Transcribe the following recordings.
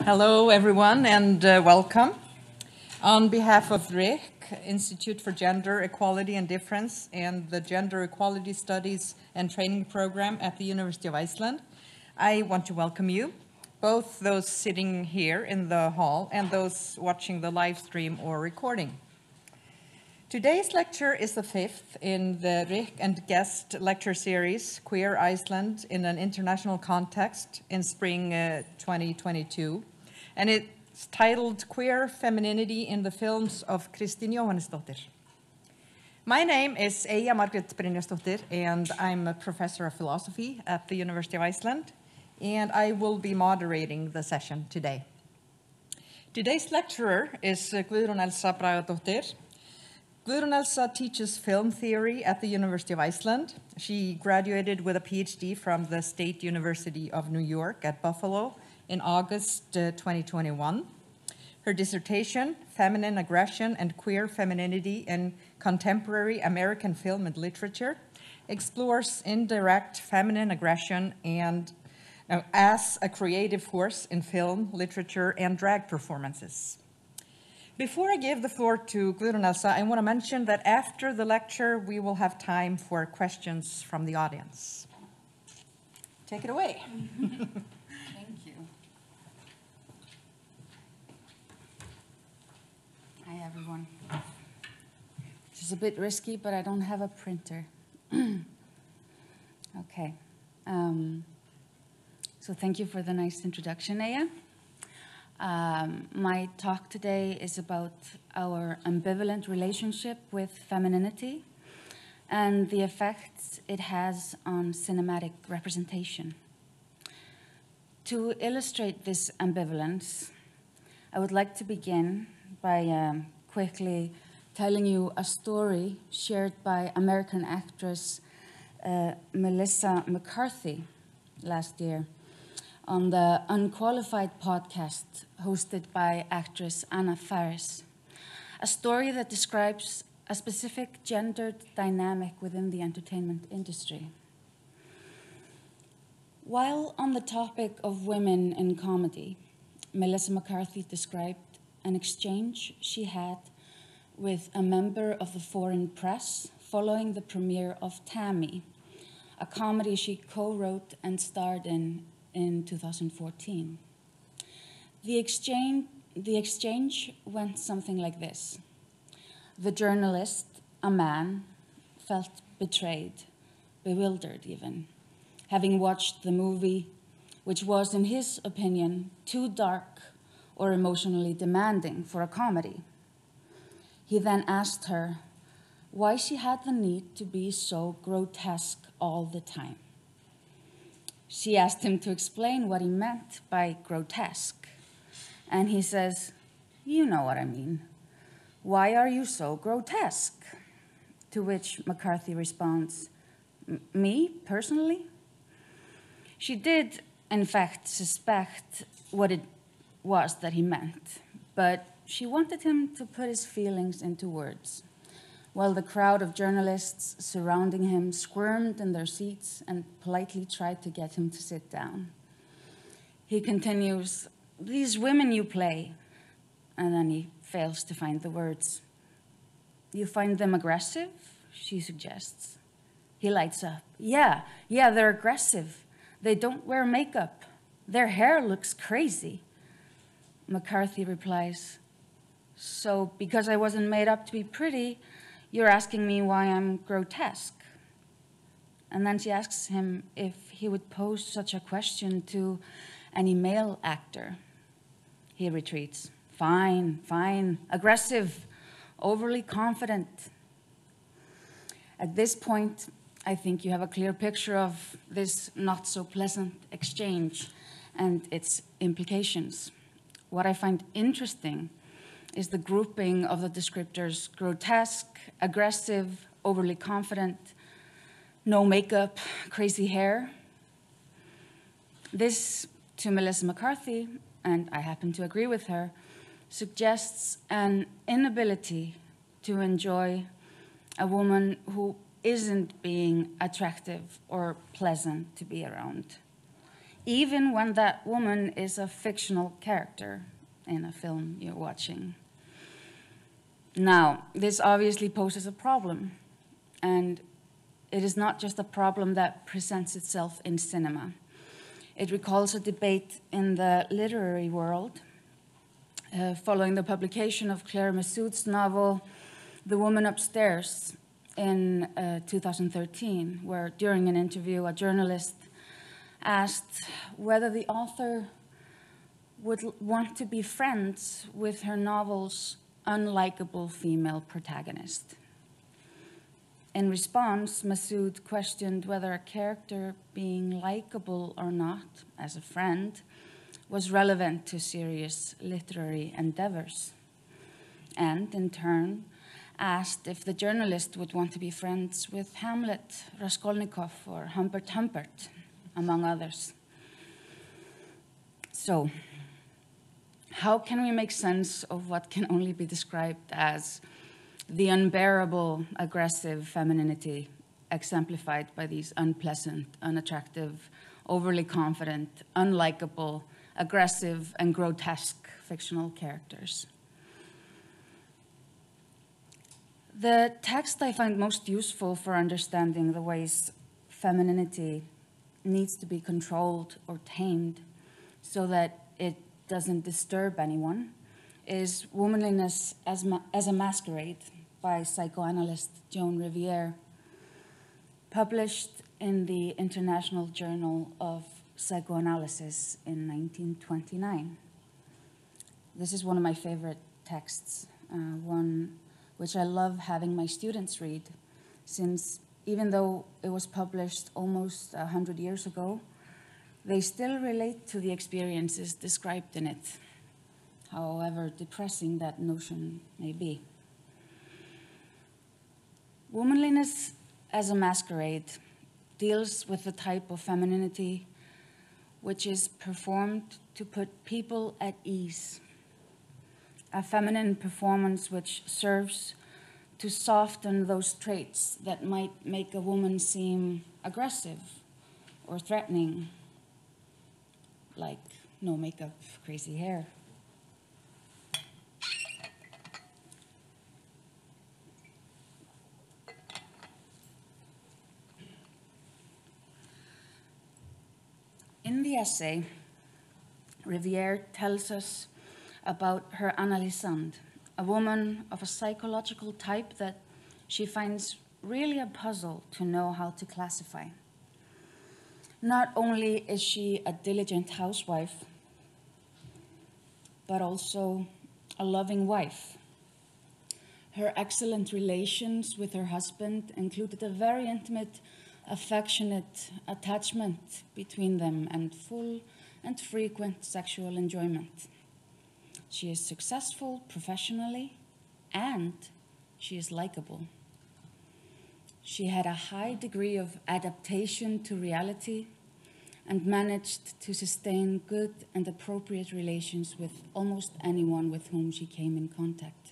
Hello, everyone, and welcome. On behalf of RIC, Institute for Gender Equality and Difference, and the Gender Equality Studies and Training Program at the University of Iceland, I want to welcome you, both those sitting here in the hall and those watching the live stream or recording. Today's lecture is the fifth in the RIC and guest lecture series, Queer Iceland in an International Context in spring 2022. And it's titled Queer Femininity in the Films of Kristín Jóhannesdóttir. My name is Eyja Margrét Brynjarsdóttir, and I'm a professor of philosophy at the University of Iceland, and I will be moderating the session today. Today's lecturer is Guðrún Elsa Bragadóttir. Guðrún Elsa teaches film theory at the University of Iceland. She graduated with a PhD from the State University of New York at Buffalo in August 2021. Her dissertation, Feminine Aggression and Queer Femininity in Contemporary American Film and Literature, explores indirect feminine aggression and as a creative force in film, literature, and drag performances. Before I give the floor to Guðrún Elsa, I want to mention that after the lecture, we will have time for questions from the audience. Take it away. Thank you. Hi, everyone. This is a bit risky, but I don't have a printer. Okay. So thank you for the nice introduction, Eyja. My talk today is about our ambivalent relationship with femininity and the effects it has on cinematic representation. To illustrate this ambivalence, I would like to begin by quickly telling you a story shared by American actress Melissa McCarthy last year on the Unqualified podcast hosted by actress Anna Faris, a story that describes a specific gendered dynamic within the entertainment industry. While on the topic of women in comedy, Melissa McCarthy described an exchange she had with a member of the foreign press following the premiere of Tammy, a comedy she co-wrote and starred in 2014. The exchange went something like this. The journalist, a man, felt betrayed, bewildered even, having watched the movie, which was, in his opinion, too dark or emotionally demanding for a comedy. He then asked her why she had the need to be so grotesque all the time. She asked him to explain what he meant by grotesque. And he says, "You know what I mean. Why are you so grotesque?" To which McCarthy responds, "Me, personally?" She did, in fact, suspect what it was that he meant, but she wanted him to put his feelings into words, while the crowd of journalists surrounding him squirmed in their seats and politely tried to get him to sit down. He continues, "These women you play," and then he fails to find the words. "You find them aggressive?" she suggests. He lights up. Yeah, they're aggressive. They don't wear makeup. Their hair looks crazy." McCarthy replies, "So because I wasn't made up to be pretty, you're asking me why I'm grotesque?" And then she asks him if he would pose such a question to any male actor. He retreats. Fine, aggressive, overly confident. At this point, I think you have a clear picture of this not so pleasant exchange and its implications. What I find interesting is the grouping of the descriptors grotesque, aggressive, overly confident, no makeup, crazy hair. This, to Melissa McCarthy, and I happen to agree with her, suggests an inability to enjoy a woman who isn't being attractive or pleasant to be around. even when that woman is a fictional character in a film you're watching. Now, this obviously poses a problem, and it is not just a problem that presents itself in cinema. It recalls a debate in the literary world following the publication of Claire Massoud's novel, The Woman Upstairs, in 2013, where during an interview, a journalist asked whether the author would want to be friends with her novel's unlikable female protagonist. In response, Massoud questioned whether a character being likable or not as a friend was relevant to serious literary endeavors, and in turn asked if the journalist would want to be friends with Hamlet, Raskolnikov, or Humbert Humbert, among others. So, how can we make sense of what can only be described as the unbearable, aggressive femininity exemplified by these unpleasant, unattractive, overly confident, unlikable, aggressive, and grotesque fictional characters? The text I find most useful for understanding the ways femininity needs to be controlled or tamed so that it doesn't disturb anyone is Womanliness as a Masquerade by psychoanalyst Joan Riviere, published in the International Journal of Psychoanalysis in 1929. This is one of my favorite texts, one which I love having my students read, since even though it was published almost 100 years ago, they still relate to the experiences described in it, however depressing that notion may be. Womanliness as a Masquerade deals with the type of femininity which is performed to put people at ease, a feminine performance which serves to soften those traits that might make a woman seem aggressive or threatening, like no makeup, crazy hair. In the essay, Riviere tells us about her Anneliese Sand, a woman of a psychological type that she finds really a puzzle to know how to classify. Not only is she a diligent housewife, but also a loving wife. Her excellent relations with her husband included a very intimate, affectionate attachment between them and full and frequent sexual enjoyment. She is successful professionally, and she is likable. She had a high degree of adaptation to reality and managed to sustain good and appropriate relations with almost anyone with whom she came in contact.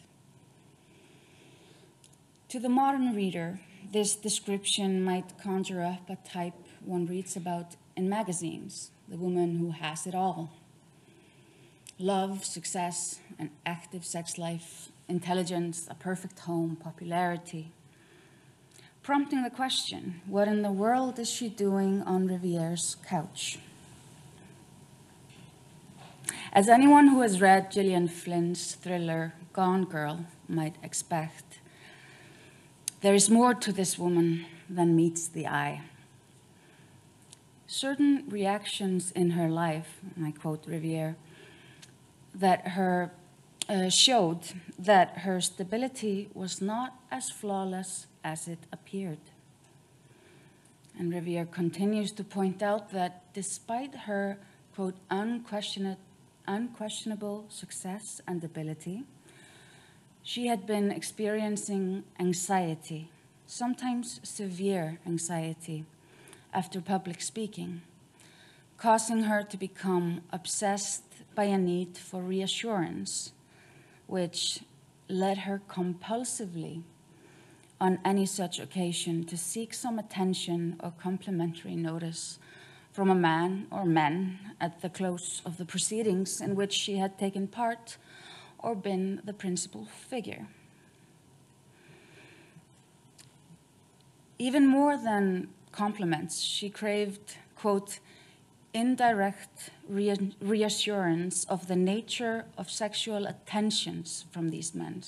To the modern reader, this description might conjure up a type one reads about in magazines, the woman who has it all. Love, success, an active sex life, intelligence, a perfect home, popularity. Prompting the question, what in the world is she doing on Riviere's couch? As anyone who has read Gillian Flynn's thriller Gone Girl might expect, there is more to this woman than meets the eye. Certain reactions in her life, and I quote Riviere, that showed that her stability was not as flawless as it appeared. And Riviere continues to point out that despite her, quote, unquestionable success and ability, she had been experiencing anxiety, sometimes severe anxiety, after public speaking, causing her to become obsessed by a need for reassurance, which led her compulsively on any such occasion to seek some attention or complimentary notice from a man or men at the close of the proceedings in which she had taken part or been the principal figure. Even more than compliments, she craved, quote, indirect reassurance of the nature of sexual attentions from these men.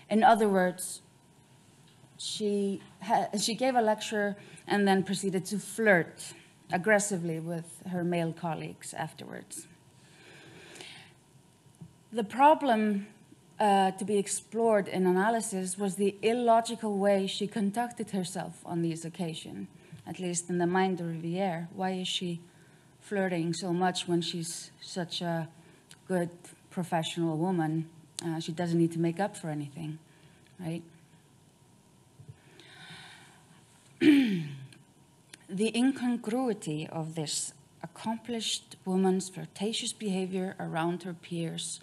In other words, she gave a lecture and then proceeded to flirt aggressively with her male colleagues afterwards. The problem to be explored in analysis was the illogical way she conducted herself on these occasions, at least in the mind of Rivière. Why is she flirting so much when she's such a good professional woman? She doesn't need to make up for anything, right? The incongruity of this accomplished woman's flirtatious behavior around her peers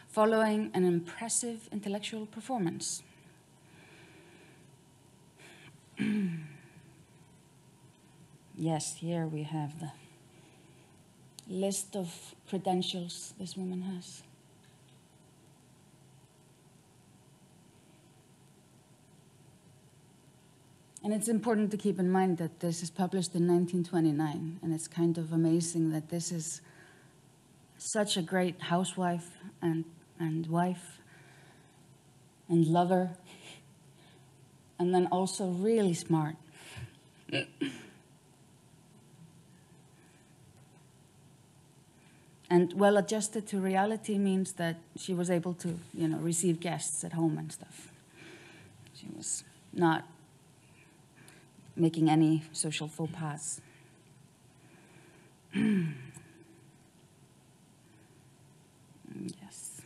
following an impressive intellectual performance. Yes, here we have the list of credentials this woman has. And it's important to keep in mind that this is published in 1929, and it's kind of amazing that this is such a great housewife and wife and lover, and then also really smart. And well-adjusted to reality means that she was able to, receive guests at home and stuff. She was not making any social faux pas. Yes.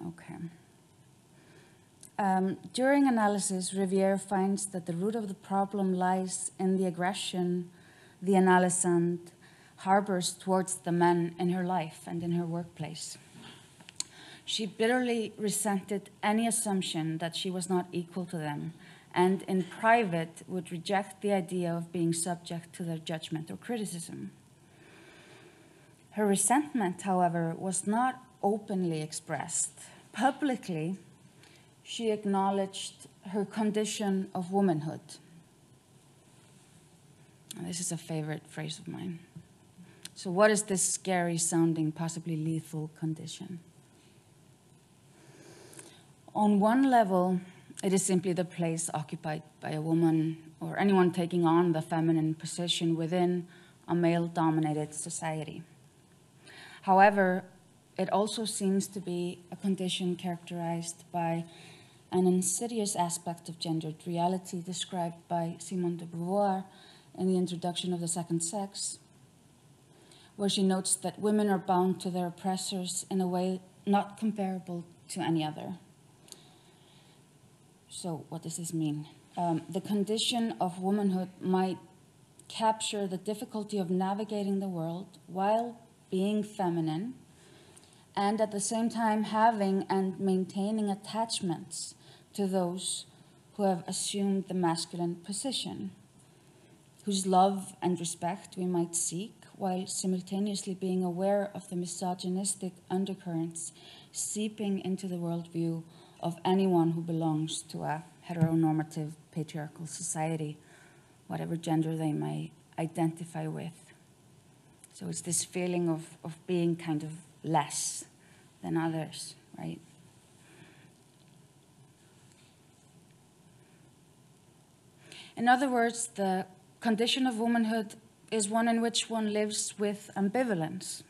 Okay. During analysis, Rivière finds that the root of the problem lies in the aggression the analysand harbors towards the men in her life and in her workplace. She bitterly resented any assumption that she was not equal to them, and in private would reject the idea of being subject to their judgment or criticism. Her resentment, however, was not openly expressed. Publicly, she acknowledged her condition of womanhood. This is a favorite phrase of mine. So what is this scary sounding, possibly lethal condition? On one level, it is simply the place occupied by a woman or anyone taking on the feminine position within a male-dominated society. However, it also seems to be a condition characterized by an insidious aspect of gendered reality described by Simone de Beauvoir in the introduction of The Second Sex, where she notes that women are bound to their oppressors in a way not comparable to any other. So what does this mean? The condition of womanhood might capture the difficulty of navigating the world while being feminine and at the same time having and maintaining attachments to those who have assumed the masculine position, whose love and respect we might seek, while simultaneously being aware of the misogynistic undercurrents seeping into the worldview of anyone who belongs to a heteronormative patriarchal society, whatever gender they may identify with. So it's this feeling of being kind of less than others, right? In other words, the condition of womanhood is one in which one lives with ambivalence,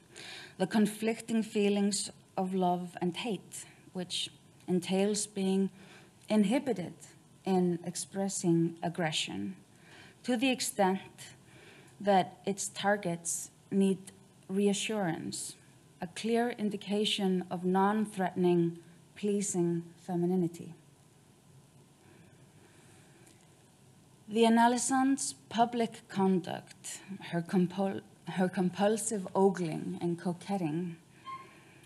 the conflicting feelings of love and hate, which entails being inhibited in expressing aggression to the extent that its targets need reassurance, a clear indication of non-threatening, pleasing femininity. The analysand's public conduct, her compulsive ogling and coquetting,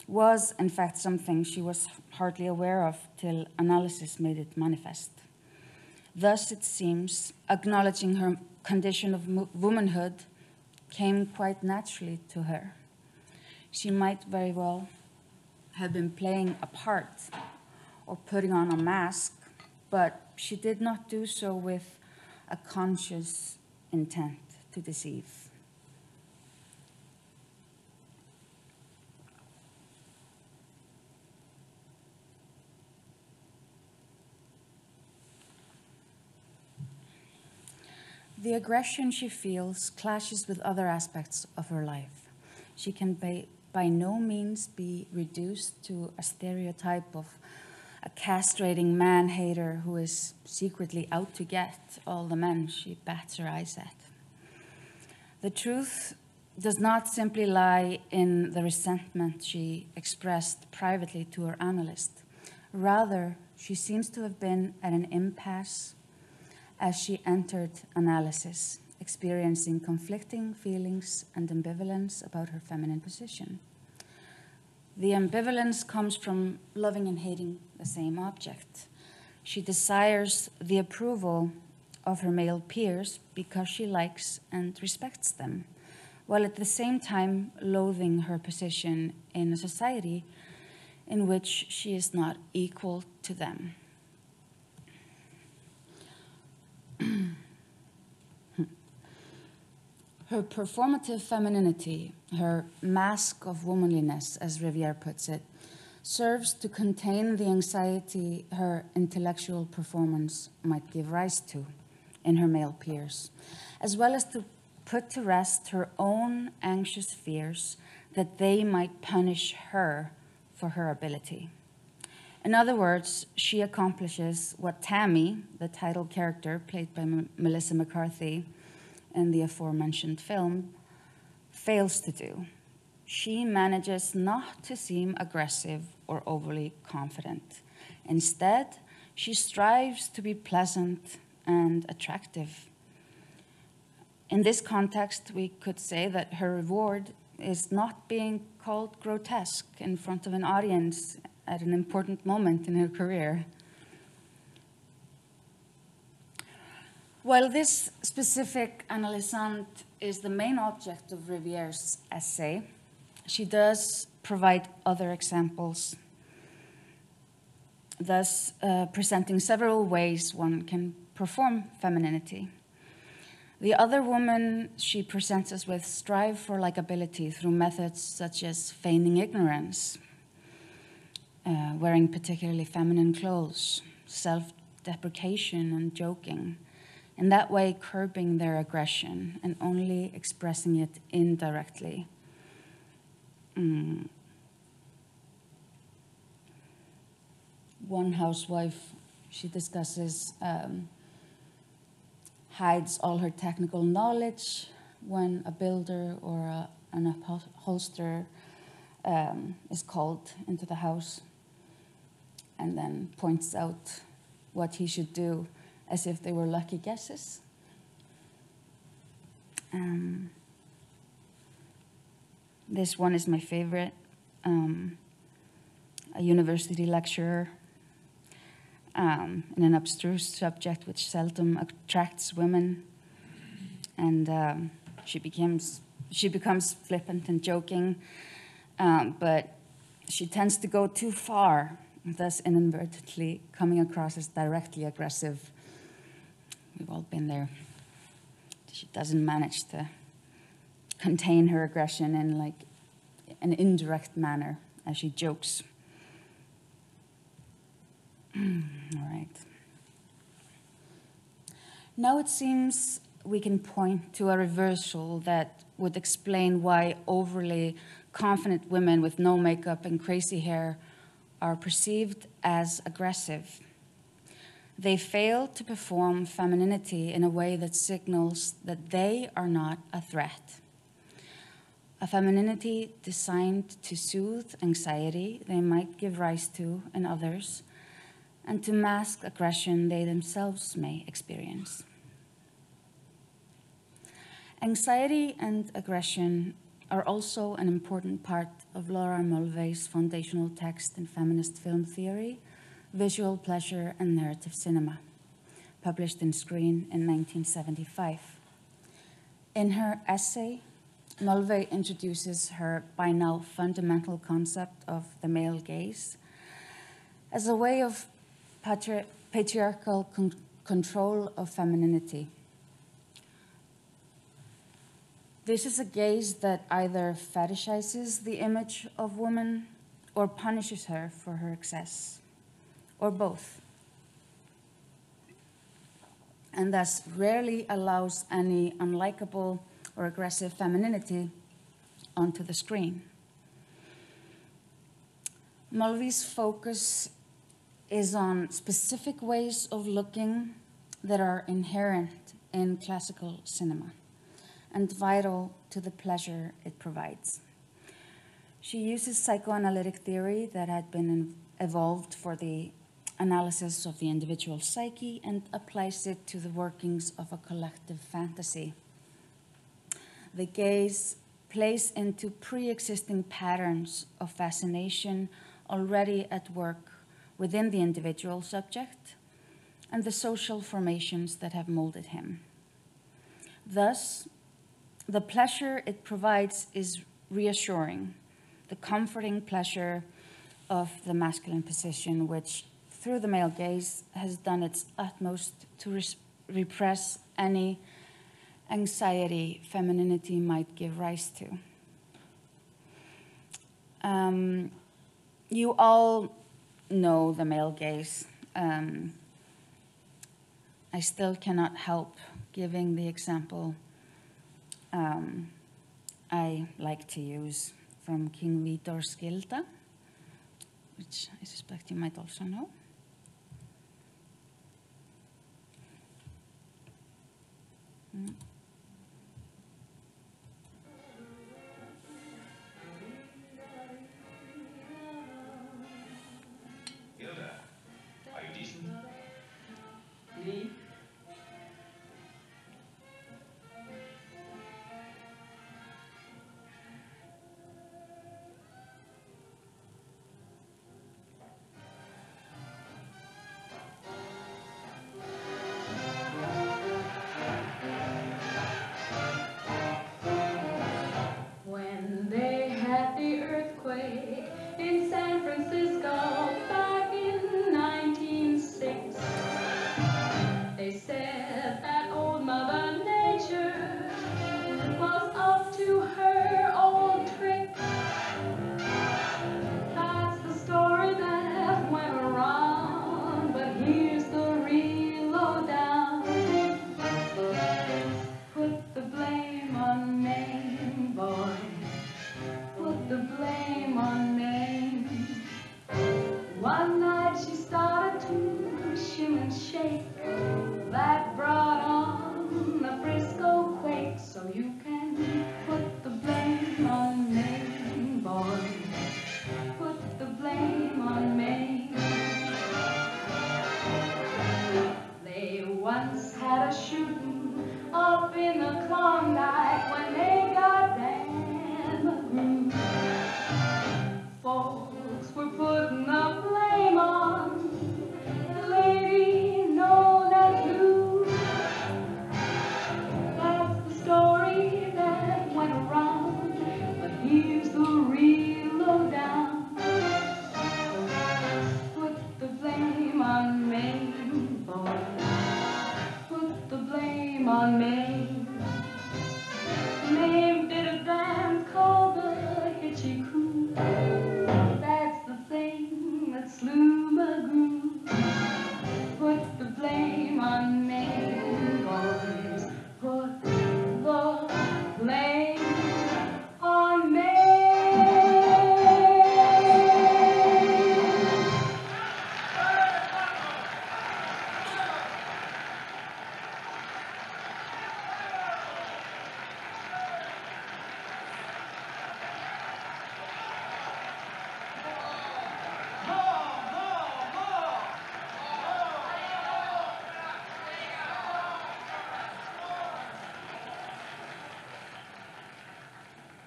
was in fact something she was hardly aware of till analysis made it manifest. Thus, it seems, acknowledging her condition of womanhood came quite naturally to her. She might very well have been playing a part or putting on a mask, but she did not do so with a conscious intent to deceive. The aggression she feels clashes with other aspects of her life. She can by no means be reduced to a stereotype of a castrating man-hater who is secretly out to get all the men she bats her eyes at. The truth does not simply lie in the resentment she expressed privately to her analyst. Rather, she seems to have been at an impasse as she entered analysis, experiencing conflicting feelings and ambivalence about her feminine position. The ambivalence comes from loving and hating the same object. She desires the approval of her male peers because she likes and respects them, while at the same time loathing her position in a society in which she is not equal to them. Her performative femininity, her mask of womanliness, as Riviere puts it, serves to contain the anxiety her intellectual performance might give rise to in her male peers, as well as to put to rest her own anxious fears that they might punish her for her ability. In other words, she accomplishes what Tammy, the title character played by Melissa McCarthy in the aforementioned film, fails to do. She manages not to seem aggressive or overly confident. Instead, she strives to be pleasant and attractive. In this context, we could say that her reward is not being called grotesque in front of an audience at an important moment in her career. While this specific analysand is the main object of Riviere's essay, she does provide other examples, thus presenting several ways one can perform femininity. The other women she presents us with strive for likability through methods such as feigning ignorance, wearing particularly feminine clothes, self-deprecation and joking, in that way curbing their aggression and only expressing it indirectly. One housewife, she discusses, hides all her technical knowledge when a builder or an upholsterer is called into the house, and then points out what he should do as if they were lucky guesses. This one is my favorite. A university lecturer in an abstruse subject which seldom attracts women, and she becomes flippant and joking, but she tends to go too far, thus inadvertently coming across as directly aggressive. We've all been there. She doesn't manage to contain her aggression in like an indirect manner as she jokes. All right. Now it seems we can point to a reversal that would explain why overly confident women with no makeup and crazy hair are perceived as aggressive. They fail to perform femininity in a way that signals that they are not a threat. A femininity designed to soothe anxiety they might give rise to in others and to mask aggression they themselves may experience. Anxiety and aggression are also an important part of Laura Mulvey's foundational text in feminist film theory, visual pleasure, and narrative cinema. published in Screen in 1975. In her essay, Mulvey introduces her by now fundamental concept of the male gaze as a way of patriarchal control of femininity. This is a gaze that either fetishizes the image of woman or punishes her for her excess, or both, and thus rarely allows any unlikable or aggressive femininity onto the screen. Mulvey's focus is on specific ways of looking that are inherent in classical cinema and vital to the pleasure it provides. She uses psychoanalytic theory that had been evolved for the analysis of the individual psyche and applies it to the workings of a collective fantasy. The gaze plays into pre-existing patterns of fascination already at work within the individual subject and the social formations that have molded him. Thus, the pleasure it provides is reassuring, the comforting pleasure of the masculine position, which through the male gaze has done its utmost to repress any anxiety femininity might give rise to. You all know the male gaze. I still cannot help giving the example I like to use from King Vitor's Gilda, which I suspect you might also know. Gilda, are you decent? Me? When they had the earthquake in San Francisco back in 1906, they said that old Mother Nature was up to her old trick. That's the story that went around, but here's the real lowdown. Put the blame on Maine, boy. Put the blame on Maine. One night she started to shim and shake. That brought on a Frisco quake. So you can put the blame on Maine, boy. Put the blame on Maine. They once had a shooting up in the Klondike when they got Dan McGrew. Folks were putting the blame on the lady known as Lou. That's the story that went around, but here's the real lowdown. Put the blame on Maine, boy. Put the blame on Maine. Maine did a dance called the Hitchy Coo. That's the thing that slew McGrew. Put the blame on Maine, boys. Put the blame on Maine.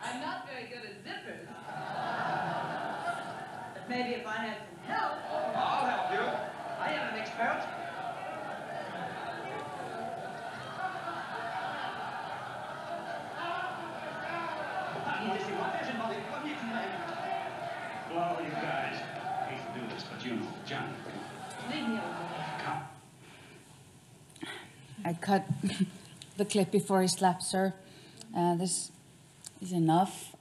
I'm not very good at zippers. But maybe if I had some help. I'll help you. I am an expert. Juno, John. Leave me alone. Come. I cut the clip before he slaps her. This is enough.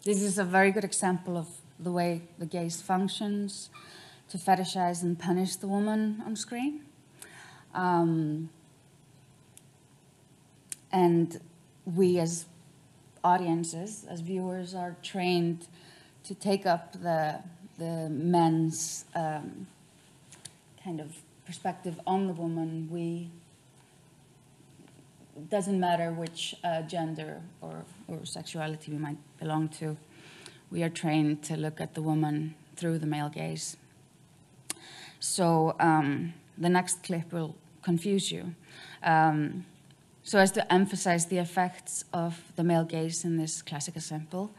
This is a very good example of the way the gaze functions to fetishize and punish the woman on screen. And we as audiences, as viewers, are trained to take up the men's kind of perspective on the woman. It doesn't matter which gender or sexuality we might belong to. We are trained to look at the woman through the male gaze. So the next clip will confuse you. So as to emphasize the effects of the male gaze in this classic example,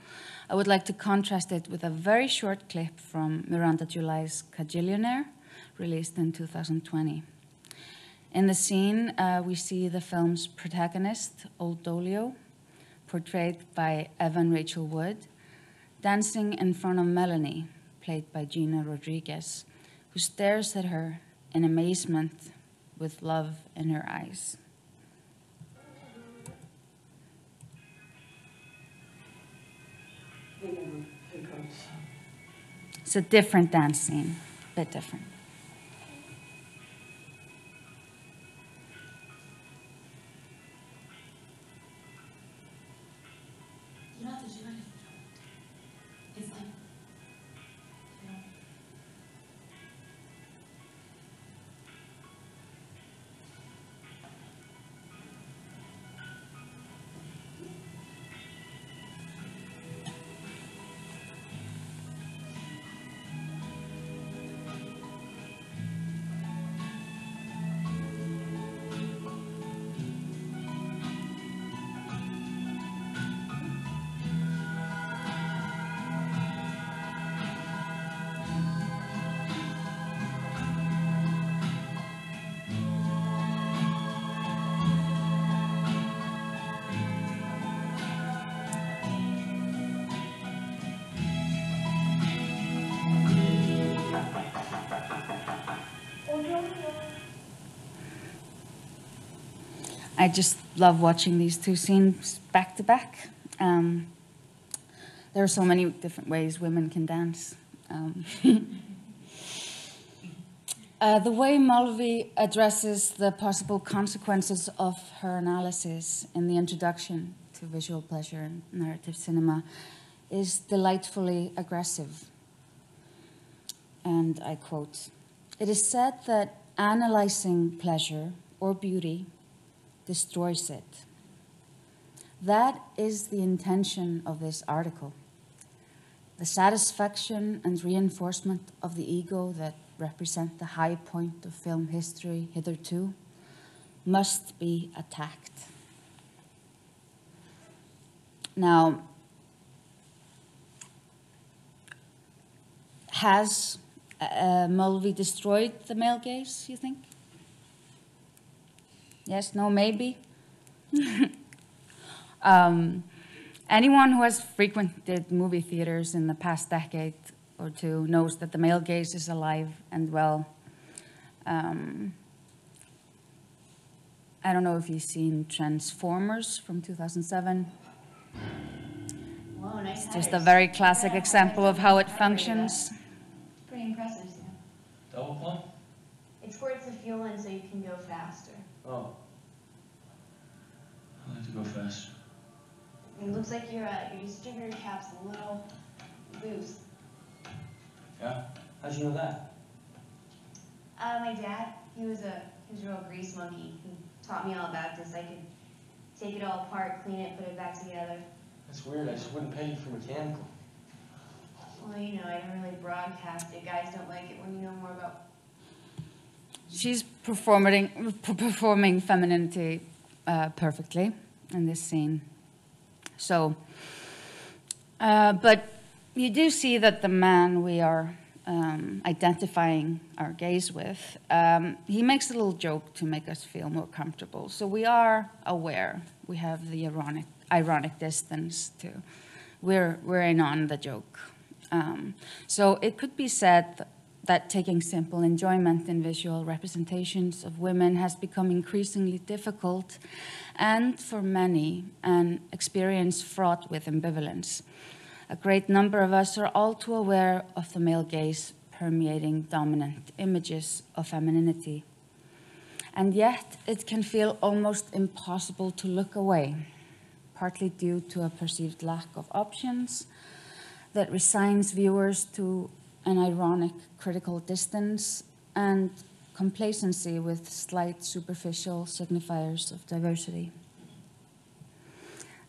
I would like to contrast it with a very short clip from Miranda July's Kajillionaire, released in 2020. In the scene, we see the film's protagonist, Old Dolio, portrayed by Evan Rachel Wood, dancing in front of Melanie, played by Gina Rodriguez, who stares at her in amazement with love in her eyes. It's a different dance scene, a bit different. I just love watching these two scenes back to back. There are so many different ways women can dance. The way Mulvey addresses the possible consequences of her analysis in the introduction to visual pleasure and narrative cinema is delightfully aggressive. And I quote, "It is said that analyzing pleasure or beauty destroys it. That is the intention of this article. The satisfaction and reinforcement of the ego that represent the high point of film history hitherto must be attacked." Now, has Mulvey destroyed the male gaze, you think? Yes, no, maybe? Anyone who has frequented movie theaters in the past decade or two knows that the male gaze is alive and well. I don't know if you've seen Transformers from 2007. Whoa, nice. It's just a very classic example of how it functions. Pretty impressive, Sam. Double plump? It squirts the fuel in so you can go faster. Oh. I like to go fast. It looks like your distributor cap's a little loose. Yeah? How'd you know that? My dad, he was a real grease monkey. He taught me all about this. I could take it all apart, clean it, put it back together. That's weird. I just wouldn't pay you for mechanical. Well, you know, I don't really broadcast it. Guys don't like it when you know more about... She's performing femininity perfectly in this scene. So, but you do see that the man we are identifying our gaze with, he makes a little joke to make us feel more comfortable. So we are aware. We have the ironic distance too. We're in on the joke. So it could be said that taking simple enjoyment in visual representations of women has become increasingly difficult, and for many, an experience fraught with ambivalence. A great number of us are all too aware of the male gaze permeating dominant images of femininity. And yet, it can feel almost impossible to look away, partly due to a perceived lack of options that resigns viewers to an ironic critical distance and complacency with slight superficial signifiers of diversity.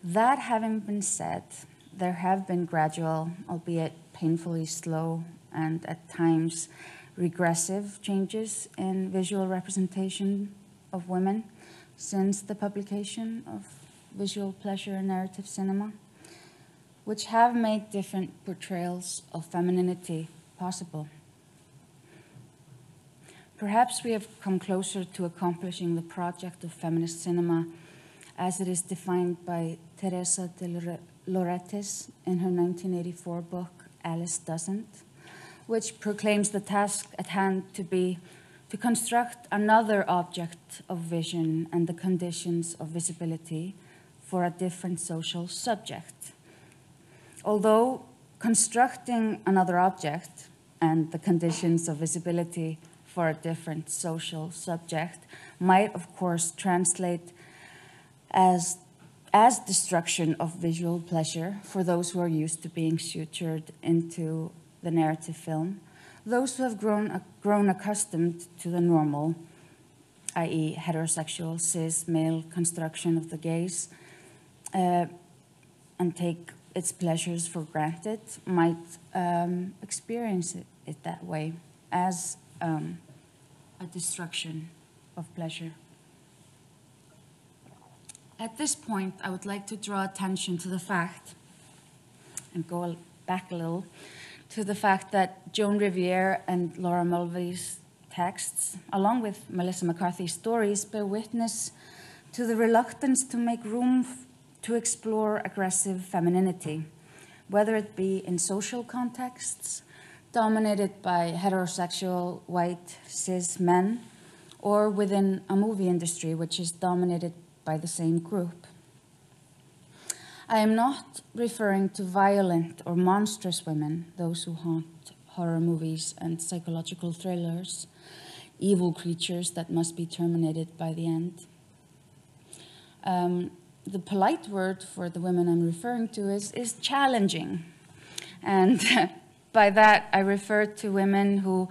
That having been said, there have been gradual, albeit painfully slow, and at times regressive changes in visual representation of women since the publication of Visual Pleasure narrative cinema, which have made different portrayals of femininity possible. Perhaps we have come closer to accomplishing the project of feminist cinema as it is defined by Teresa de Lauretis in her 1984 book, Alice Doesn't, which proclaims the task at hand to be to construct another object of vision and the conditions of visibility for a different social subject. Although constructing another object and the conditions of visibility for a different social subject might, of course, translate as destruction of visual pleasure for those who are used to being sutured into the narrative film, those who have grown accustomed to the normal, i.e. heterosexual, cis, male construction of the gaze, and take its pleasures for granted, might experience it that way as a destruction of pleasure. At this point, I would like to draw attention to the fact, and go back a little, to the fact that Joan Riviere and Laura Mulvey's texts, along with Melissa McCarthy's stories, bear witness to the reluctance to make room to explore aggressive femininity, whether it be in social contexts dominated by heterosexual, white, cis men, or within a movie industry which is dominated by the same group. I am not referring to violent or monstrous women, those who haunt horror movies and psychological thrillers, evil creatures that must be terminated by the end. The polite word for the women I'm referring to is challenging. And by that, I refer to women who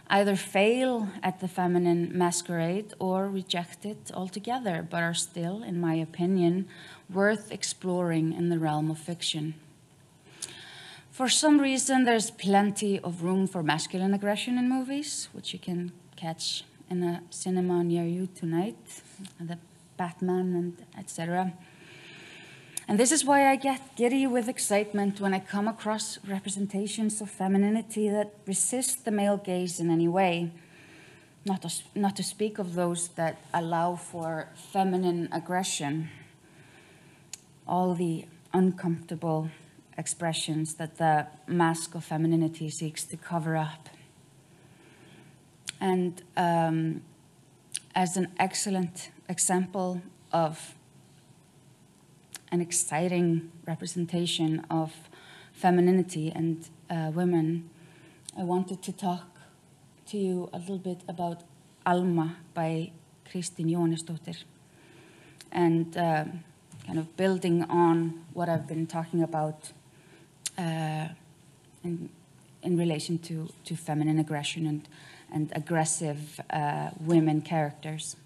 either fail at the feminine masquerade or reject it altogether, but are still, in my opinion, worth exploring in the realm of fiction. For some reason, there's plenty of room for masculine aggression in movies, which you can catch in a cinema near you tonight, the Batman and etc. And this is why I get giddy with excitement when I come across representations of femininity that resist the male gaze in any way, not to speak of those that allow for feminine aggression, all the uncomfortable expressions that the mask of femininity seeks to cover up. And as an excellent example of an exciting representation of femininity and women, I wanted to talk to you a little bit about Alma by Kristín Jóhannesdóttir, and kind of building on what I've been talking about in relation to feminine aggression and aggressive women characters.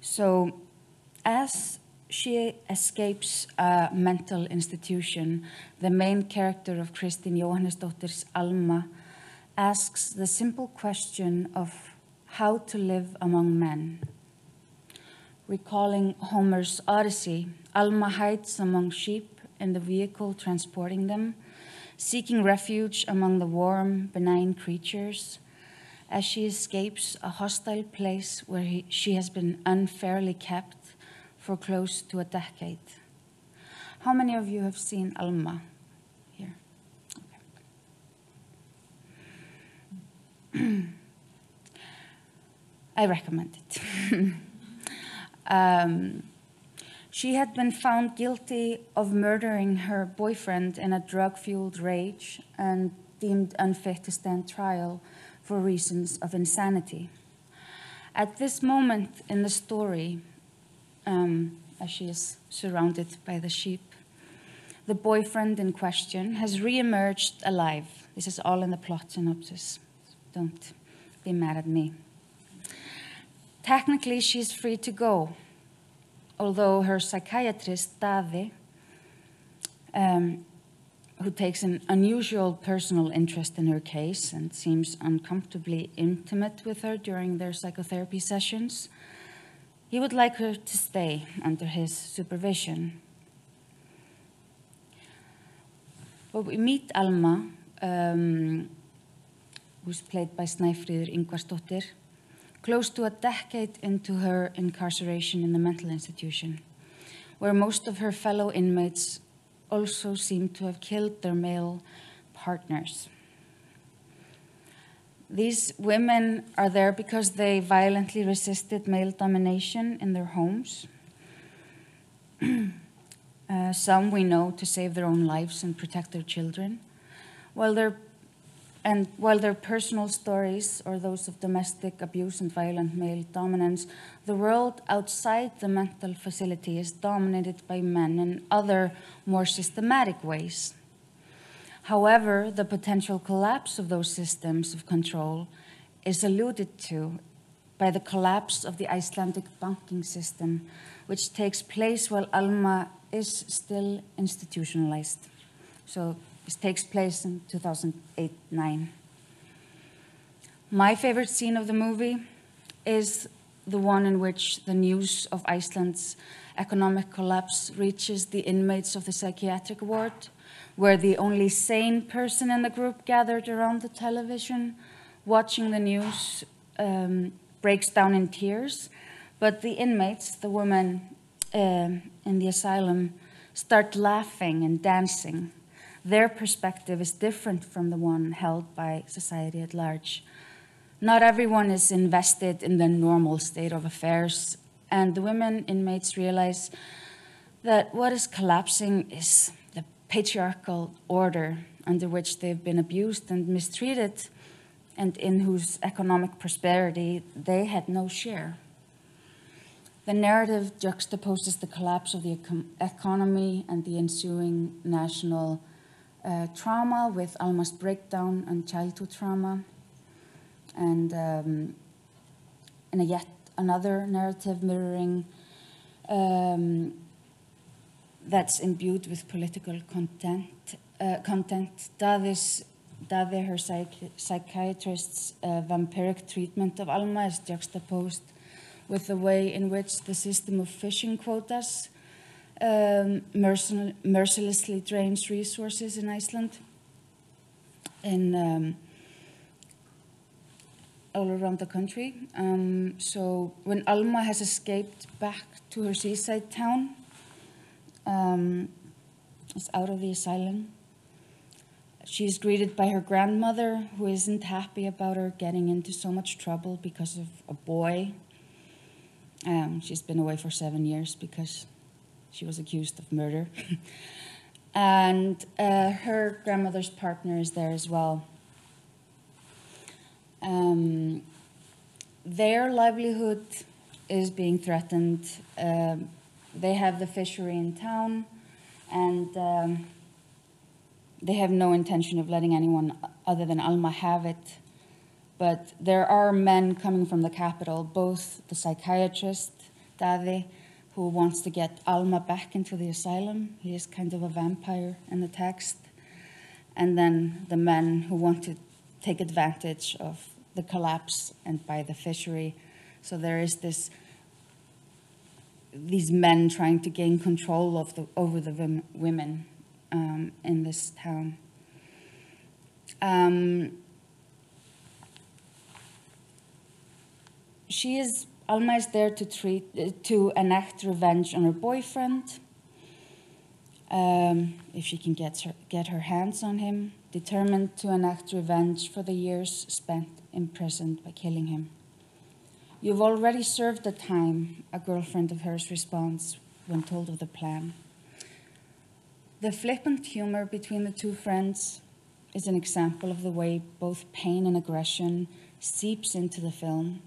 So, as she escapes a mental institution, the main character of Kristín Jóhannesdóttir's Alma asks the simple question of how to live among men. Recalling Homer's Odyssey, Alma hides among sheep in the vehicle transporting them, seeking refuge among the warm, benign creatures, as she escapes a hostile place where she has been unfairly kept for close to a decade. How many of you have seen Alma here? I recommend it. She had been found guilty of murdering her boyfriend in a drug-fueled rage and deemed unfit to stand trial for reasons of insanity. At this moment in the story, as she is surrounded by the sheep, the boyfriend in question has re-emerged alive. This is all in the plot synopsis. Don't be mad at me. Technically, she's free to go, although her psychiatrist, Daði, who takes an unusual personal interest in her case and seems uncomfortably intimate with her during their psychotherapy sessions, he would like her to stay under his supervision. But we meet Alma, who's played by Snæfríður Ingvarsdóttir, close to a decade into her incarceration in the mental institution, where most of her fellow inmates also seem to have killed their male partners. These women are there because they violently resisted male domination in their homes. Some we know to save their own lives and protect their children, while their personal stories or those of domestic abuse and violent male dominance, the world outside the mental facility is dominated by men in other, more systematic ways. However, the potential collapse of those systems of control is alluded to by the collapse of the Icelandic banking system, which takes place while Alma is still institutionalized. So this takes place in 2008-09. My favorite scene of the movie is the one in which the news of Iceland's economic collapse reaches the inmates of the psychiatric ward, where the only sane person in the group gathered around the television watching the news breaks down in tears, but the inmates, the women in the asylum, start laughing and dancing. Their perspective is different from the one held by society at large. Not everyone is invested in the normal state of affairs, and the women inmates realize that what is collapsing is the patriarchal order under which they've been abused and mistreated, and in whose economic prosperity they had no share. The narrative juxtaposes the collapse of the economy and the ensuing national trauma with Alma's breakdown and childhood trauma, and in a yet another narrative mirroring that's imbued with political content. Daði, her psychiatrist's vampiric treatment of Alma is juxtaposed with the way in which the system of fishing quotas mercilessly drains resources in Iceland, all around the country. So when Alma has escaped back to her seaside town, is out of the asylum, she's greeted by her grandmother, who isn't happy about her getting into so much trouble because of a boy. She's been away for 7 years because she was accused of murder. And her grandmother's partner is there as well. Their livelihood is being threatened. They have the fishery in town, and they have no intention of letting anyone other than Alma have it. But there are men coming from the capital, both the psychiatrist, Daði, who wants to get Alma back into the asylum. He is kind of a vampire in the text. And then the men who want to take advantage of the collapse and buy the fishery. So there is these men trying to gain control over the women in this town. Alma is there to enact revenge on her boyfriend. if she can get her hands on him, determined to enact revenge for the years spent imprisoned by killing him. "You've already served the time," a girlfriend of hers responds when told of the plan. The flippant humor between the two friends is an example of the way both pain and aggression seeps into the film.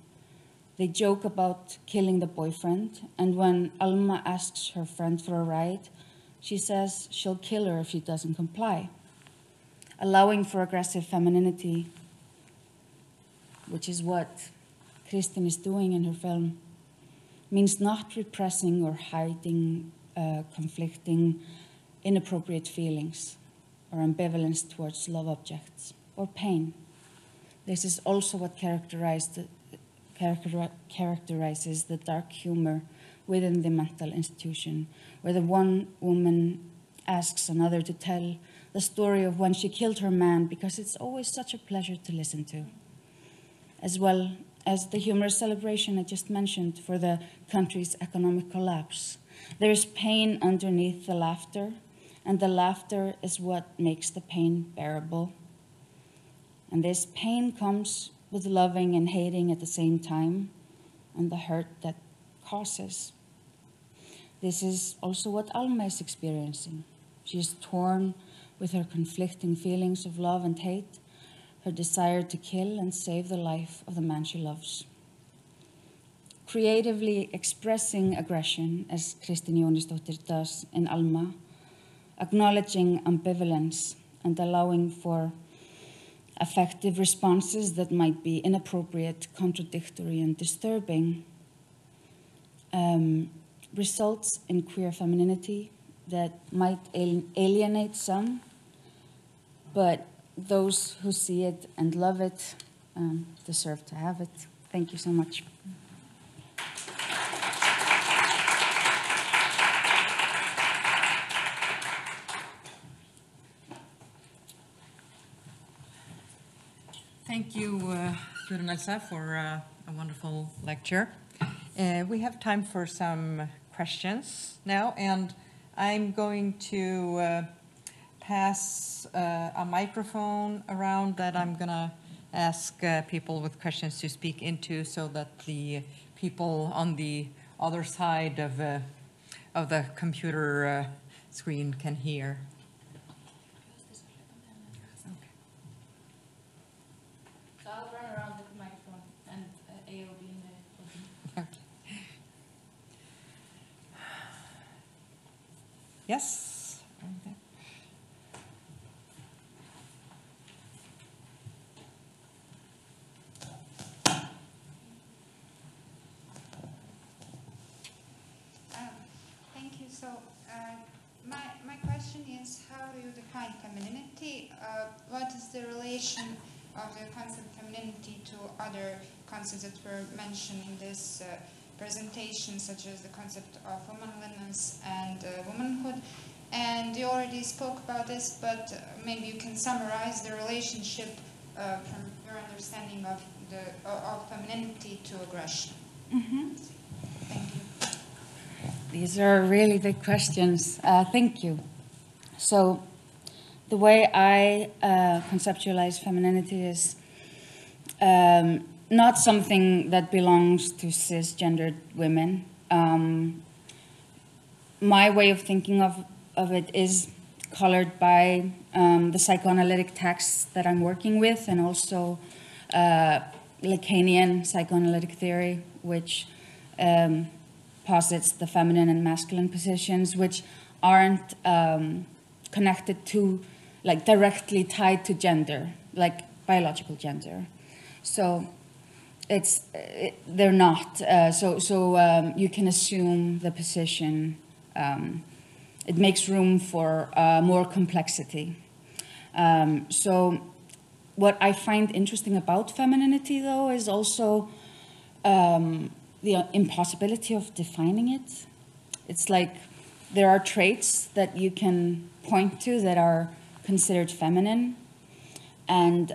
They joke about killing the boyfriend, and when Alma asks her friend for a ride, she says she'll kill her if she doesn't comply, allowing for aggressive femininity, which is what Kristin is doing in her film, means not repressing or hiding conflicting, inappropriate feelings or ambivalence towards love objects or pain. This is also what characterizes the dark humor within the mental institution, where the one woman asks another to tell the story of when she killed her man because it's always such a pleasure to listen to, as well as the humorous celebration I just mentioned for the country's economic collapse. There is pain underneath the laughter, and the laughter is what makes the pain bearable. And this pain comes with loving and hating at the same time, and the hurt that causes. This is also what Alma is experiencing. She is torn with her conflicting feelings of love and hate, her desire to kill and save the life of the man she loves. Creatively expressing aggression, as Kristin Jónsdóttir does in Alma, acknowledging ambivalence and allowing for affective responses that might be inappropriate, contradictory, and disturbing, results in queer femininity that might alienate some, but those who see it and love it deserve to have it. Thank you so much. Thank you, Gudrun Elsa, for a wonderful lecture. We have time for some questions now, and I'm going to pass a microphone around that I'm going to ask people with questions to speak into, so that the people on the other side of the computer screen can hear. Yes. Okay. Thank you. So my question is, how do you define femininity? What is the relation of the concept of femininity to other concepts that were mentioned in this presentation, such as the concept of womanliness and womanhood? And you already spoke about this, but maybe you can summarize the relationship from your understanding of femininity to aggression. Mm-hmm. Thank you. These are really big questions. Thank you. So the way I conceptualize femininity is not something that belongs to cisgendered women. My way of thinking of it is colored by the psychoanalytic texts that I'm working with, and also Lacanian psychoanalytic theory, which posits the feminine and masculine positions, which aren't connected to, like, directly tied to gender, like biological gender. So they're not. So you can assume the position. It makes room for more complexity. So what I find interesting about femininity, though, is also the impossibility of defining it. It's like there are traits that you can point to that are considered feminine, and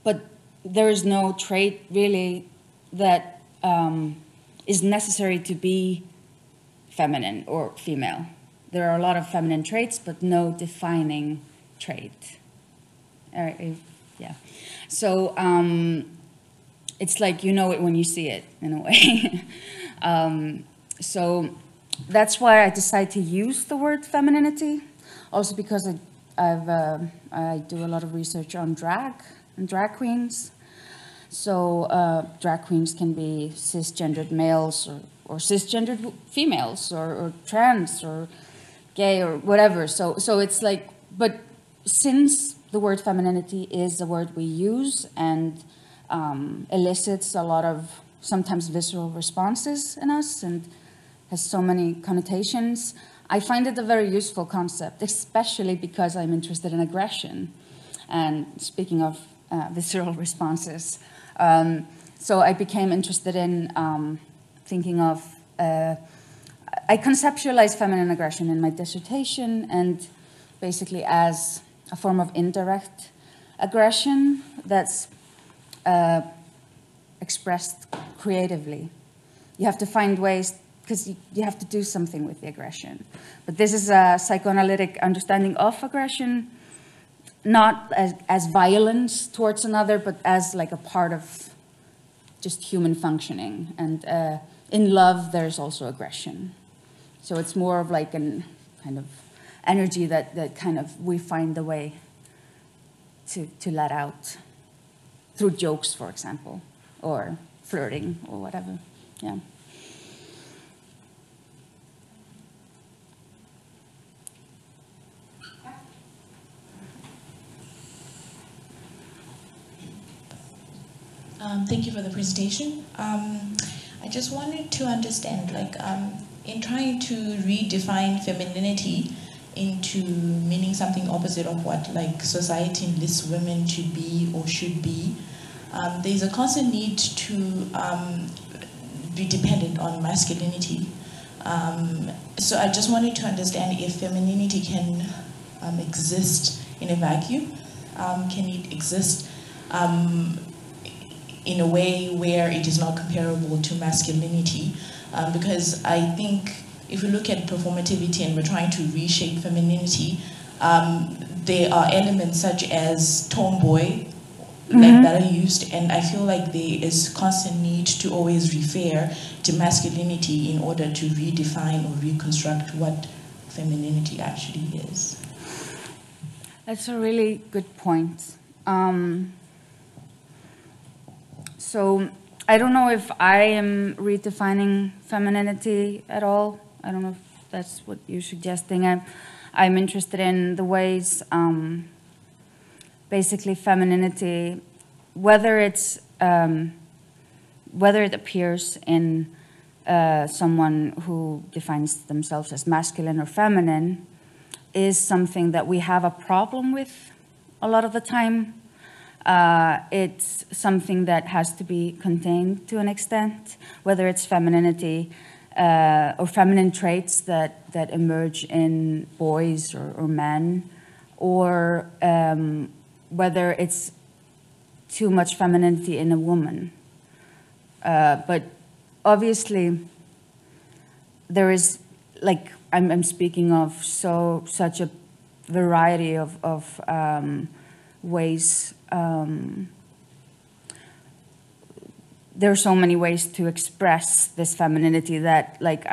but there is no trait really that is necessary to be feminine or female. there are a lot of feminine traits, but no defining trait. Yeah. So it's like you know it when you see it, in a way. So that's why I decided to use the word femininity. Also because I do a lot of research on drag and drag queens. So drag queens can be cisgendered males or cisgendered females or trans or gay or whatever. So it's like, but since the word femininity is a word we use and elicits a lot of sometimes visceral responses in us and has so many connotations, I find it a very useful concept, especially because I'm interested in aggression. And speaking of visceral responses, so I became interested in thinking of, I conceptualized feminine aggression in my dissertation, and basically as a form of indirect aggression that's expressed creatively. You have to find ways, because you have to do something with the aggression. But this is a psychoanalytic understanding of aggression, not as violence towards another, but as like a part of just human functioning. And in love, there's also aggression. So it's more of like an kind of energy that kind of we find the way to let out through jokes, for example, or flirting or whatever. Yeah. Thank you for the presentation. I just wanted to understand, like, in trying to redefine femininity into meaning something opposite of what, like, society enlists women to be or should be, there's a constant need to be dependent on masculinity. So I just wanted to understand if femininity can exist in a vacuum. Can it exist in a way where it is not comparable to masculinity? Because I think if we look at performativity and we're trying to reshape femininity, there are elements such as tomboy like that are used, and I feel like there is constant need to always refer to masculinity in order to redefine or reconstruct what femininity actually is. That's a really good point. So I don't know if I am redefining femininity at all. I don't know if that's what you're suggesting. I'm interested in the ways, basically femininity, whether it appears in someone who defines themselves as masculine or feminine, is something that we have a problem with a lot of the time. It's something that has to be contained to an extent, whether it's femininity or feminine traits that emerge in boys or men, or whether it's too much femininity in a woman. But obviously, there is, like, I'm speaking of such a variety of ways. There are so many ways to express this femininity that, like,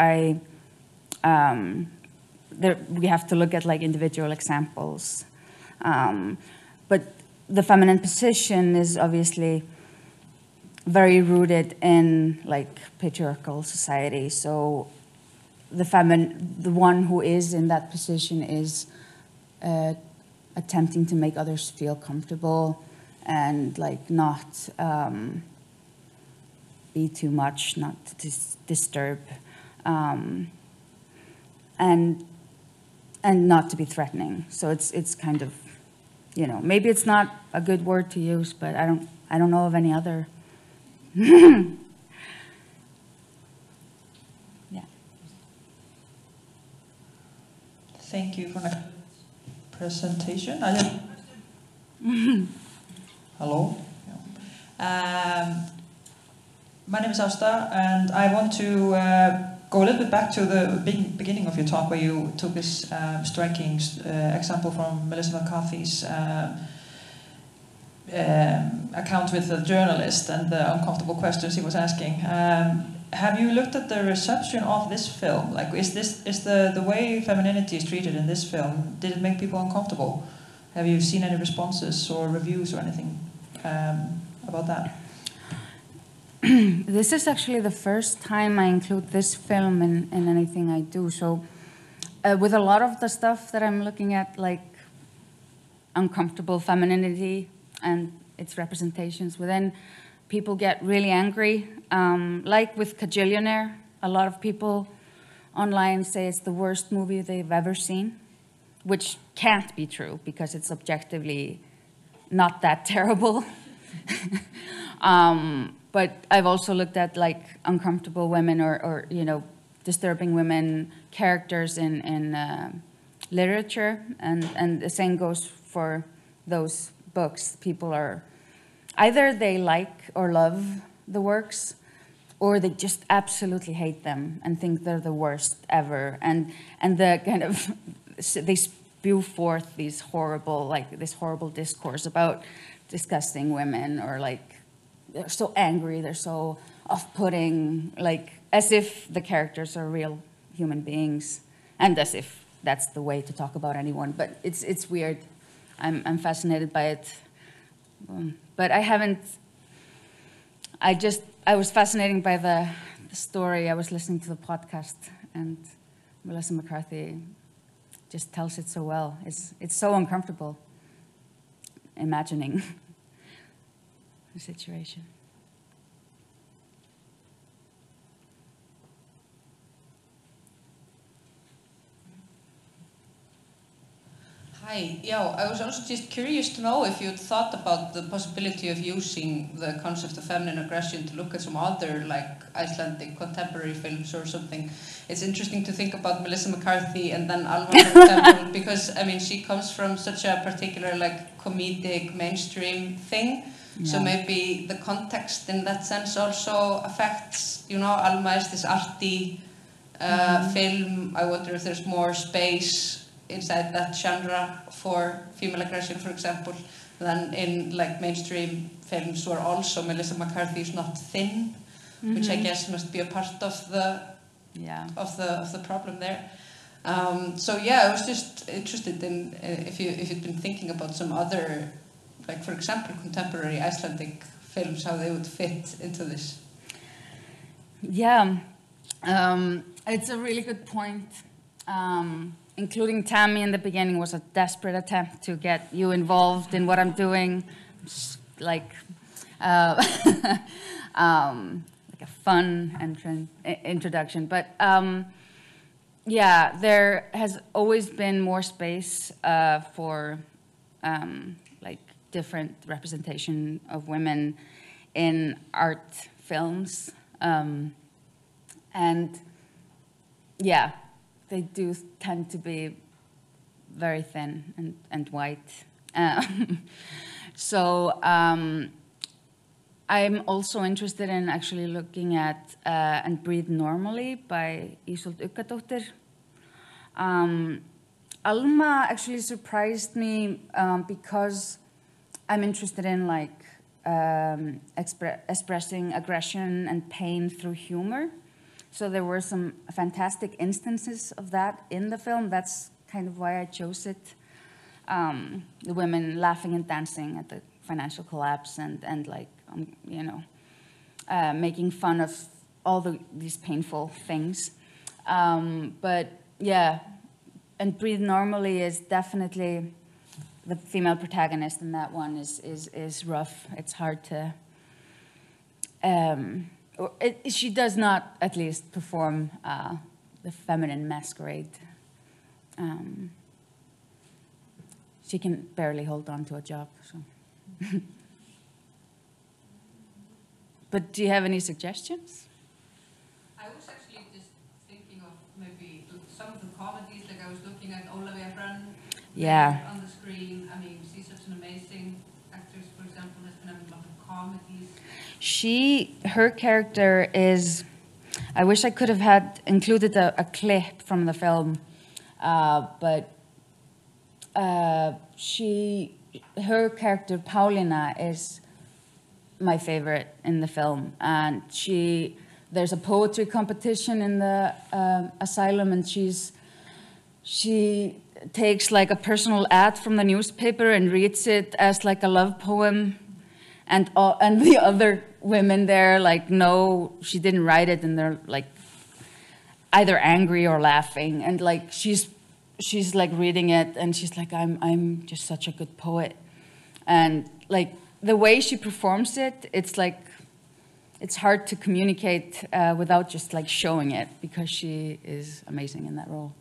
we have to look at, like, individual examples. But the feminine position is obviously very rooted in, like, patriarchal society. So the one who is in that position is attempting to make others feel comfortable and, like, not be too much, not to disturb, and not to be threatening. So it's kind of, you know, maybe it's not a good word to use, but I don't know of any other. Yeah. Thank you for the presentation. Hello. My name is Asta, and I want to go a little bit back to the beginning of your talk, where you took this striking example from Melissa McCarthy's account with the journalist and the uncomfortable questions he was asking. Have you looked at the reception of this film? Like, is the way femininity is treated in this film, did it make people uncomfortable? Have you seen any responses or reviews or anything about that? This is actually the first time I include this film in anything I do. So with a lot of the stuff that I'm looking at, like uncomfortable femininity and its representations within, people get really angry. Like with Kajillionaire, a lot of people online say it's the worst movie they've ever seen, which can't be true because it's objectively not that terrible. But I've also looked at like uncomfortable women or you know, disturbing women characters in literature, and the same goes for those books. People are either they like or love the works, or they just absolutely hate them and think they're the worst ever, and the kind of they spew forth these horrible, like this horrible discourse about disgusting women, or like they're so angry, they're so off-putting, like as if the characters are real human beings, and as if that's the way to talk about anyone. But it's weird. I'm fascinated by it, but I haven't. I was fascinated by the story. I was listening to the podcast, and Melissa McCarthy just tells it so well. It's so uncomfortable imagining the situation. Hi, yeah, I was also just curious to know if you'd thought about the possibility of using the concept of feminine aggression to look at some other, like, Icelandic contemporary films or something. It's interesting to think about Melissa McCarthy and then Alma, for example, because, I mean, she comes from such a particular, like, comedic mainstream thing. Yeah. So maybe the context in that sense also affects, you know, Alma is this arty film. I wonder if there's more space inside that genre for female aggression, for example, than in like mainstream films where also Melissa McCarthy is not thin, which I guess must be a part of the of the problem there. So yeah, I was just interested in if you'd been thinking about some other, like for example, contemporary Icelandic films, how they would fit into this. Yeah, it's a really good point. Including Tammy in the beginning was a desperate attempt to get you involved in what I'm doing, like a fun introduction. But yeah, there has always been more space for like different representation of women in art films, and yeah. They do tend to be very thin and white. So I'm also interested in actually looking at And Breathe Normally by Ísold Uggadóttir. Alma actually surprised me because I'm interested in like expressing aggression and pain through humor. So there were some fantastic instances of that in the film. That's kind of why I chose it. The women laughing and dancing at the financial collapse and like, you know, making fun of all these painful things. But yeah, And Breathe Normally is definitely the female protagonist in that one is rough. It's hard to... she does not, at least, perform the feminine masquerade. She can barely hold on to a job. So. But do you have any suggestions? I was actually just thinking of maybe some of the comedies, like I was looking at Ólafía Hrönn on the screen. I mean, she's such an amazing actress, for example, has been in a lot of comedies. Her character is, I wish I could have had included a clip from the film, but her character Paulina is my favorite in the film, and there's a poetry competition in the asylum, and she takes like a personal ad from the newspaper and reads it as like a love poem, and the other women there like no, she didn't write it, and they're like either angry or laughing, and like she's like reading it, and she's like, I'm just such a good poet, and like the way she performs it, it's like it's hard to communicate without just like showing it, because she is amazing in that role.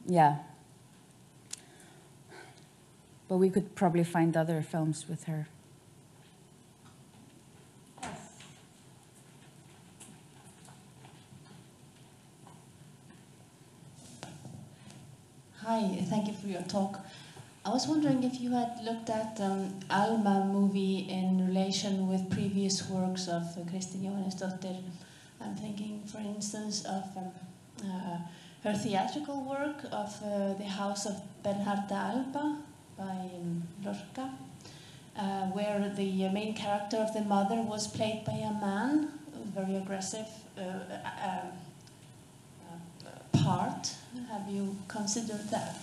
Yeah. But we could probably find other films with her. Hi, thank you for your talk. I was wondering if you had looked at Alma movie in relation with previous works of Kristín Jóhannesdóttir. I'm thinking, for instance, of her theatrical work of The House of Bernharda Alba by Lorca, where the main character of the mother was played by a man, a very aggressive part. Have you considered that?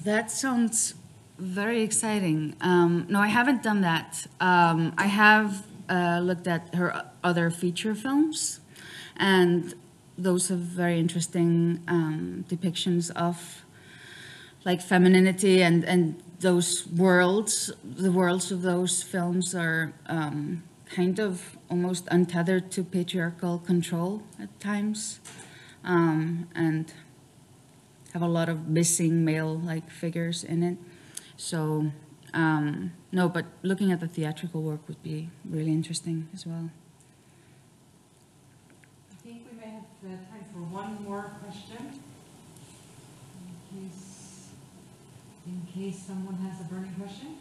That sounds very exciting. No, I haven't done that. I have looked at her other feature films, and those have very interesting depictions of like femininity, and those worlds, the worlds of those films are kind of almost untethered to patriarchal control at times, and have a lot of missing male-like figures in it. So, no, but looking at the theatrical work would be really interesting as well. I think we may have time for one more question, in case someone has a burning question.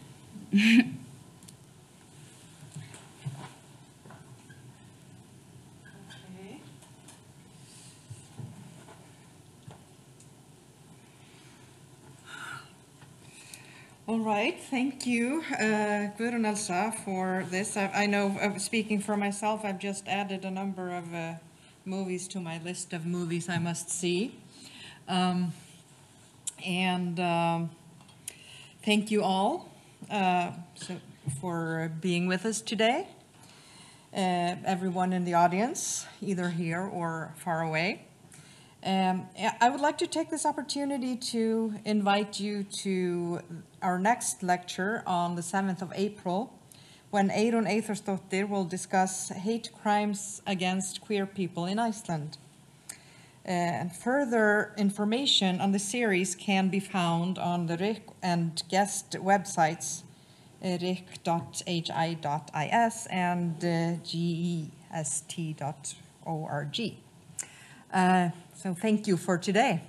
All right, thank you, Guðrún Elsa, for this. I know, speaking for myself, I've just added a number of movies to my list of movies I must see. Thank you all for being with us today. Everyone in the audience, either here or far away. I would like to take this opportunity to invite you to our next lecture on the 7th of April, when Eyrún Eyþórsdóttir will discuss hate crimes against queer people in Iceland. And further information on the series can be found on the RIK and guest websites, rik.hi.is and gest.org. So thank you for today.